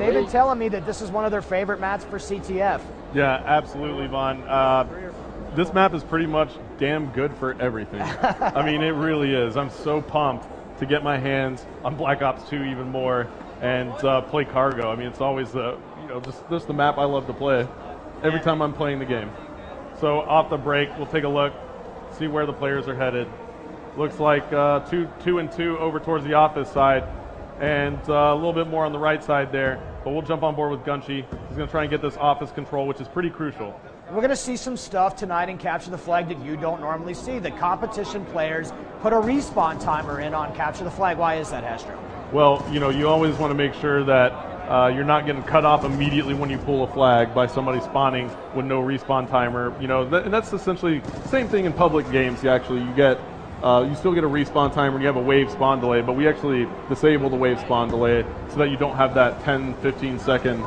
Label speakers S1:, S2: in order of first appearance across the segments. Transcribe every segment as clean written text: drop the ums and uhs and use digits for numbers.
S1: they've been telling me that this is one of their favorite maps for CTF.
S2: Yeah, absolutely, Vaughn. This map is pretty much damn good for everything. I mean, it really is. I'm so pumped to get my hands on Black Ops 2 even more and play Cargo. I mean, it's always just the map I love to play every time I'm playing the game. So off the break, we'll take a look, see where the players are headed. Looks like 2 and 2 over towards the office side, and a little bit more on the right side there. But we'll jump on board with Gunshi. He's going to try and get this office control, which is pretty crucial.
S1: We're going to see some stuff tonight in Capture the Flag that you don't normally see. The competition players put a respawn timer in on Capture the Flag. Why is that, Astro?
S2: Well, you always want to make sure that you're not getting cut off immediately when you pull a flag by somebody spawning with no respawn timer. And that's essentially the same thing in public games. You still get a respawn timer and you have a wave spawn delay, but we actually disable the wave spawn delay so that you don't have that 10, 15 second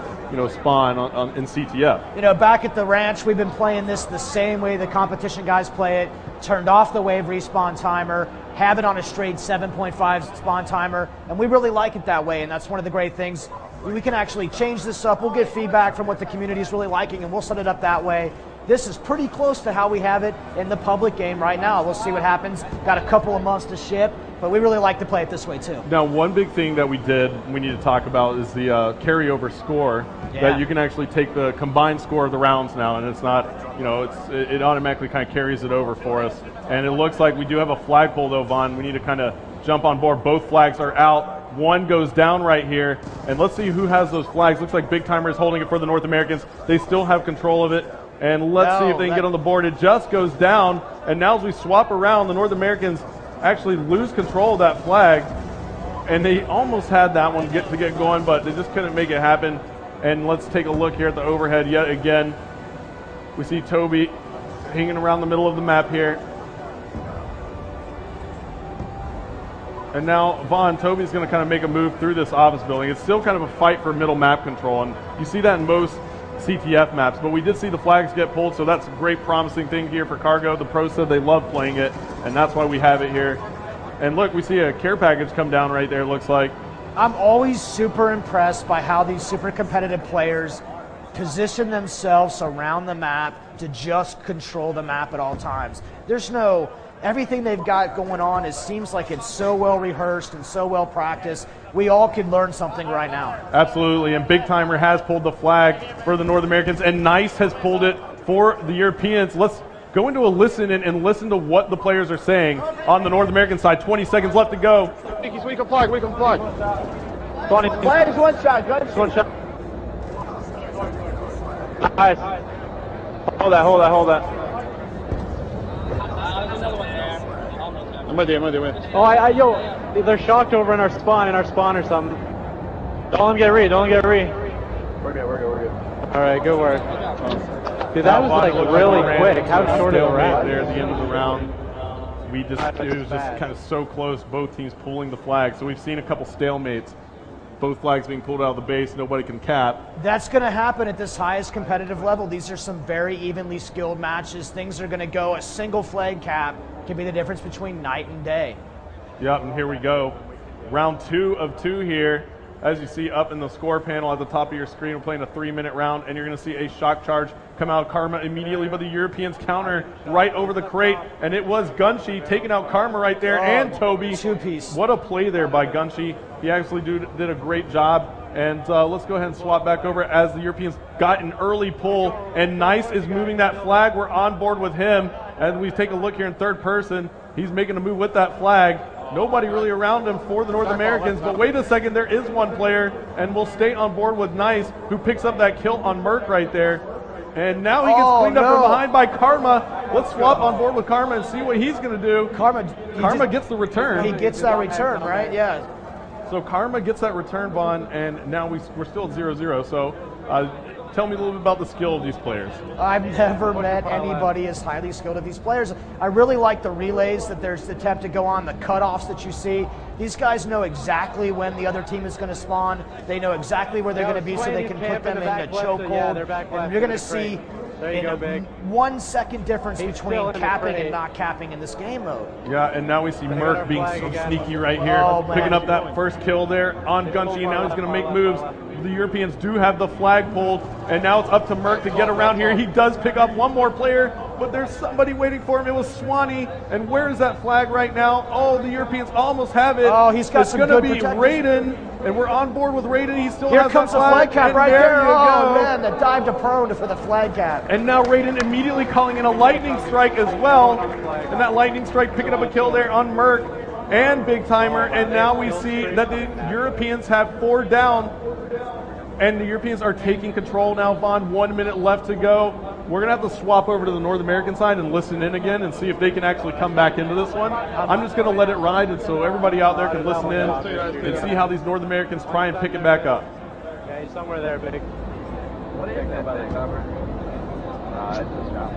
S2: spawn in CTF.
S1: Back at the ranch, we've been playing this the same way the competition guys play it. Turned off the wave respawn timer, have it on a straight 7.5 spawn timer, and we really like it that way, and that's one of the great things. We can actually change this up. We'll get feedback from what the community is really liking, and we'll set it up that way. This is pretty close to how we have it in the public game right now. We'll see what happens. Got a couple of months to ship, but we really like to play it this way too.
S2: Now, one big thing that we need to talk about is the carryover score. Yeah. That you can actually take the combined score of the rounds now, and it's not, it automatically kind of carries it over for us. And it looks like we do have a flagpole though, Vaughn. We need to kind of jump on board. Both flags are out. One goes down right here, and let's see who has those flags. Looks like Big Timer is holding it for the North Americans. They still have control of it. And let's see if they can get on the board. It just goes down, and now as we swap around, the North Americans actually lose control of that flag, and they almost had that one get going, but they just couldn't make it happen. And let's take a look here at the overhead yet again. We see Toby hanging around the middle of the map here. And now, Vaughn, Toby's going to kind of make a move through this office building. It's still kind of a fight for middle map control, and you see that in most CTF maps, but we did see the flags get pulled, so that's a great promising thing here for Cargo. The pros said they love playing it, and that's why we have it here. And look, we see a care package come down right there, looks like.
S1: I'm always super impressed by how these super competitive players position themselves around the map to just control the map at all times. Everything they've got going on, it seems like it's so well rehearsed and so well practiced. We all could learn something right now.
S2: Absolutely, and Big Timer has pulled the flag for the North Americans, and Nice has pulled it for the Europeans. Let's go into a listen and listen to what the players are saying on the North American side. 20 seconds left to go.
S3: We can flag. 20.
S1: Flag, one shot, guys.
S3: One shot. Nice. Hold that. I'm with you. Oh, they're shocked over in our spawn or something. Don't let them get re. We're good. All right, good work. Dude, that was like really quick. How short it was
S2: there at the end of the round. It was just kind of so close, both teams pulling the flag. So we've seen a couple stalemates. Both flags being pulled out of the base, nobody can cap.
S1: That's going to happen at this highest competitive level. These are some very evenly skilled matches. Things are going to go. A single flag cap can be the difference between night and day.
S2: Yep, and here we go. Round 2 of 2 here. As you see up in the score panel at the top of your screen, we're playing a 3-minute round, and you're going to see a shock charge come out of Karma immediately, but the Europeans counter right over the crate, and it was Gunshi taking out Karma right there, and Toby.
S1: Two-piece.
S2: What a play there by Gunshi. He actually did a great job, and let's go ahead and swap back over as the Europeans got an early pull, and Nice is moving that flag. We're on board with him, and we take a look here in third person. He's making a move with that flag. Nobody really around him for the North Americans, but wait a second, there is one player, and we'll stay on board with Nice, who picks up that kill on Merc right there. And now he gets cleaned up from behind by Karma. Let's swap on board with Karma and see what he's going to do. Karma gets the return.
S1: He gets that return, right? Yeah.
S2: So Karma gets that return, Vaughn, and now we're still at 0-0. So tell me a little bit about the skill of these players.
S1: I've never met anybody as highly skilled as these players. I really like the relays that there's the attempt to go on, the cutoffs that you see. These guys know exactly when the other team is going to spawn. They know exactly where they're going to be, so they can put them in a chokehold. And you're going to see a 1 second difference between capping and not capping in this game mode.
S2: Yeah, and now we see Merc being so sneaky right here, picking up that first kill there on Gunshi, and now he's going to make moves. the Europeans do have the flag pulled, and now it's up to Merck to get around here. He does pick up one more player, but there's somebody waiting for him. It was Swanee, and where is that flag right now? Oh, the Europeans almost have it.
S1: Oh, he's got some good protection.
S2: It's going to be Raiden, and we're on board with Raiden. He still
S1: Here
S2: has
S1: comes
S2: that
S1: the flag cap right there. Oh,
S2: go.
S1: man, the dive to prone for the flag cap.
S2: And now Raiden immediately calling in a lightning strike as well, and that lightning strike picking up a kill there on Merck and Big Timer, and now we see that the Europeans have 4 down, and the Europeans are taking control now, Vaughn. 1 minute left to go. We're going to have to swap over to the North American side and listen in again and see if they can actually come back into this one. I'm just going to let it ride, and so everybody out there can listen in and see how these North Americans try and pick it back up.
S3: Yeah, he's somewhere there, Big.
S4: What do you think about the cover? It's a shot.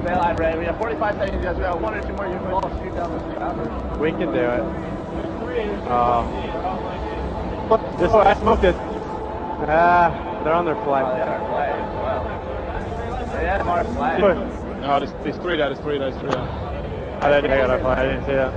S4: Bail line ready. We have 45 seconds. We have 1 or 2 more. You can all shoot down the cover.
S3: We can do it. This way, I smoked it. They're on their flag.
S4: Oh, yeah, flag as well. They had our flag.
S5: No, there's 3 down. There's 3 down.
S3: I got our flag. I didn't see that.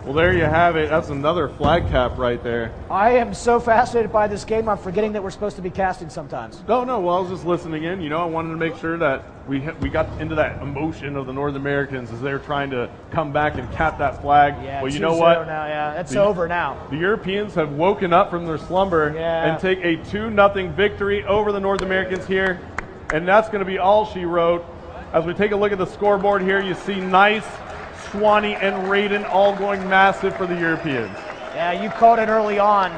S2: Well, there you have it. That's another flag cap right there.
S1: I am so fascinated by this game, I'm forgetting that we're supposed to be casting sometimes.
S2: No, well, I was just listening in. You know, I wanted to make sure that we got into that emotion of the North Americans as they're trying to come back and cap that flag.
S1: Yeah,
S2: well, you know what?
S1: Now, yeah, it's over now.
S2: The Europeans have woken up from their slumber and take a 2-0 victory over the North Americans here. And that's going to be all she wrote. As we take a look at the scoreboard here, you see Nice, Swanee, and Raiden all going massive for the Europeans.
S1: Yeah, you called it early on.